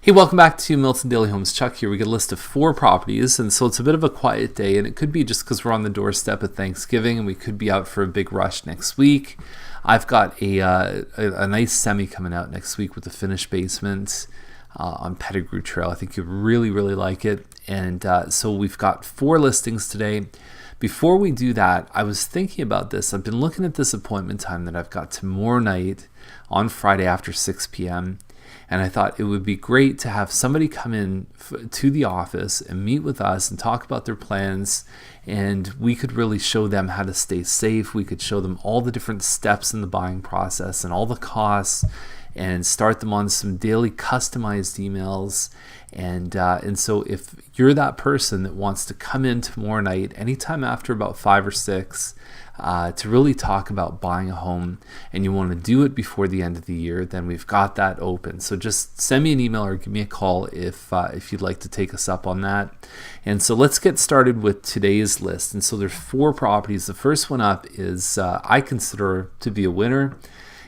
Hey, welcome back to Milton Daily Homes. Chuck here. We got a list of 4 properties, and so it's a bit of a quiet day, and it could be just because we're on the doorstep of Thanksgiving and we could be out for a big rush next week. I've got a nice semi coming out next week with a finished basement on Pettigrew Trail. I think you'd really, really like it. And so we've got 4 listings today. Before we do that, I was thinking about this. I've been looking at this appointment time that I've got tomorrow night on Friday after 6 p.m. And I thought it would be great to have somebody come in to the office and meet with us and talk about their plans. And we could really show them how to stay safe. We could show them all the different steps in the buying process and all the costs, and start them on some daily customized emails. And so if you're that person that wants to come in tomorrow night, anytime after about 5 or 6, to really talk about buying a home, and you want to do it before the end of the year, then we've got that open. So just send me an email or give me a call if you'd like to take us up on that. And so let's get started with today's list. And so there's 4 properties. The first one up is I consider to be a winner.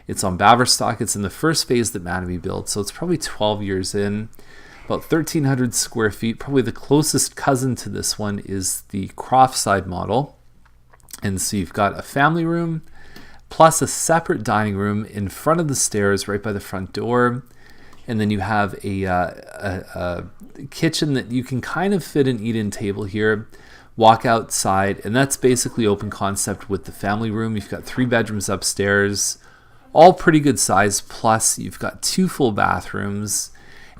It's on Baverstock. It's in the first phase that Mattamy built, so it's probably 12 years in. About 1,300 square feet. Probably the closest cousin to this one is the Croftside model. And so you've got a family room plus a separate dining room in front of the stairs right by the front door. And then you have a kitchen that you can kind of fit an eat-in table here. Walk outside, and that's basically open concept with the family room. You've got 3 bedrooms upstairs, all pretty good size, plus you've got 2 full bathrooms.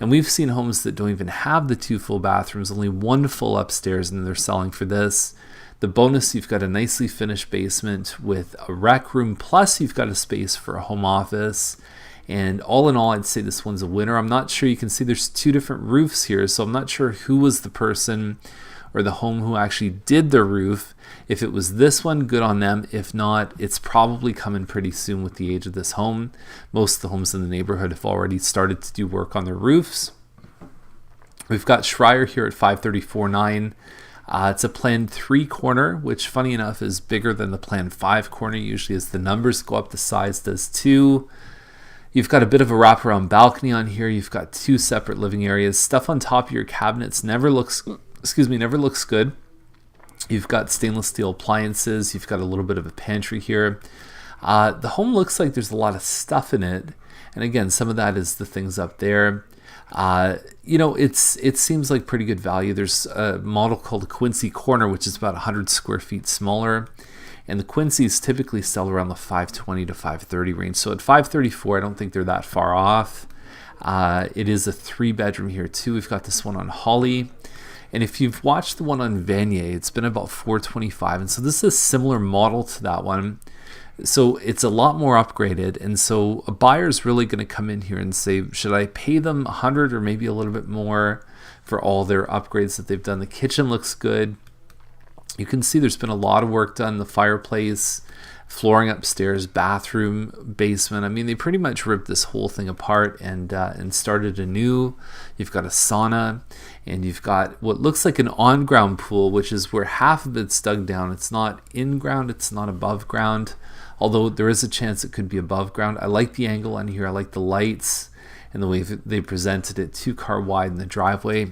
And we've seen homes that don't even have the 2 full bathrooms, only 1 full upstairs, and they're selling for this. The bonus, you've got a nicely finished basement with a rec room, plus you've got a space for a home office. And all in all, I'd say this one's a winner. I'm not sure, you can see there's 2 different roofs here, so I'm not sure who was the person or the home who actually did the roof. If it was this one, good on them. If not, it's probably coming pretty soon with the age of this home. Most of the homes in the neighborhood have already started to do work on their roofs. We've got Schreier here at 534.9. It's a planned 3 corner, which funny enough is bigger than the planned 5 corner. Usually as the numbers go up, the size does too. You've got a bit of a wraparound balcony on here. You've got 2 separate living areas. Stuff on top of your cabinets never looks good. You've got stainless steel appliances. You've got a little bit of a pantry here. The home looks like there's a lot of stuff in it. And again, some of that is the things up there. It seems like pretty good value. There's a model called a Quincy Corner, which is about 100 square feet smaller. And the Quincy's typically sell around the 520 to 530 range. So at 534, I don't think they're that far off. It is a 3-bedroom here too. We've got this one on Holly. And if you've watched the one on Vanier, it's been about 425. And so this is a similar model to that one. So it's a lot more upgraded. And so a buyer's really going to come in here and say, should I pay them 100 or maybe a little bit more for all their upgrades that they've done? The kitchen looks good. You can see there's been a lot of work done. The fireplace, flooring upstairs, bathroom, basement. I mean, they pretty much ripped this whole thing apart and started anew. You've got a sauna, and you've got what looks like an on-ground pool, which is where half of it's dug down. It's not in-ground, it's not above ground, although there is a chance it could be above ground. I like the angle on here. I like the lights and the way they presented it, 2-car wide in the driveway.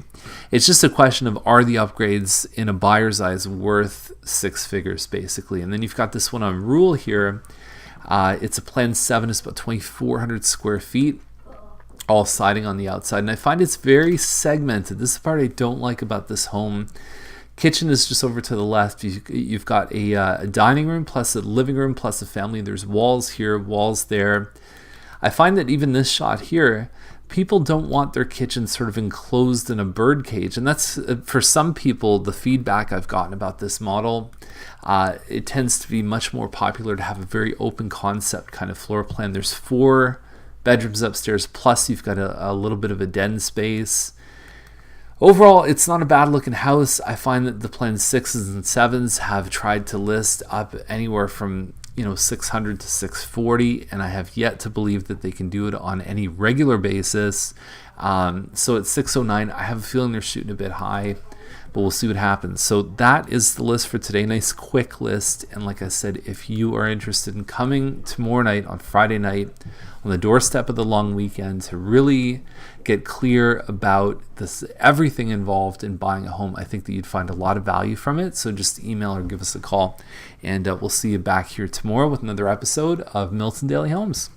It's just a question of, are the upgrades in a buyer's eyes worth 6 figures, basically? And then you've got this one on Rule here. It's a planned 7. It's about 2,400 square feet, all siding on the outside. And I find it's very segmented. This is the part I don't like about this home. Kitchen is just over to the left. You've got a dining room plus a living room plus a family. There's walls here, walls there. I find that even this shot here, people don't want their kitchen sort of enclosed in a bird cage. And that's, for some people, the feedback I've gotten about this model. It tends to be much more popular to have a very open concept kind of floor plan. There's 4 bedrooms upstairs, plus you've got a little bit of a den space. Overall, it's not a bad looking house. I find that the planned 6s and 7s have tried to list up anywhere from 600 to 640, and I have yet to believe that they can do it on any regular basis. So at 609, I have a feeling they're shooting a bit high. But but we'll see what happens. So that is the list for today. Nice quick list. And like I said, if you are interested in coming tomorrow night on Friday night on the doorstep of the long weekend to really get clear about this, everything involved in buying a home, I think that you'd find a lot of value from it. So just email or give us a call, and we'll see you back here tomorrow with another episode of Milton Daily Homes.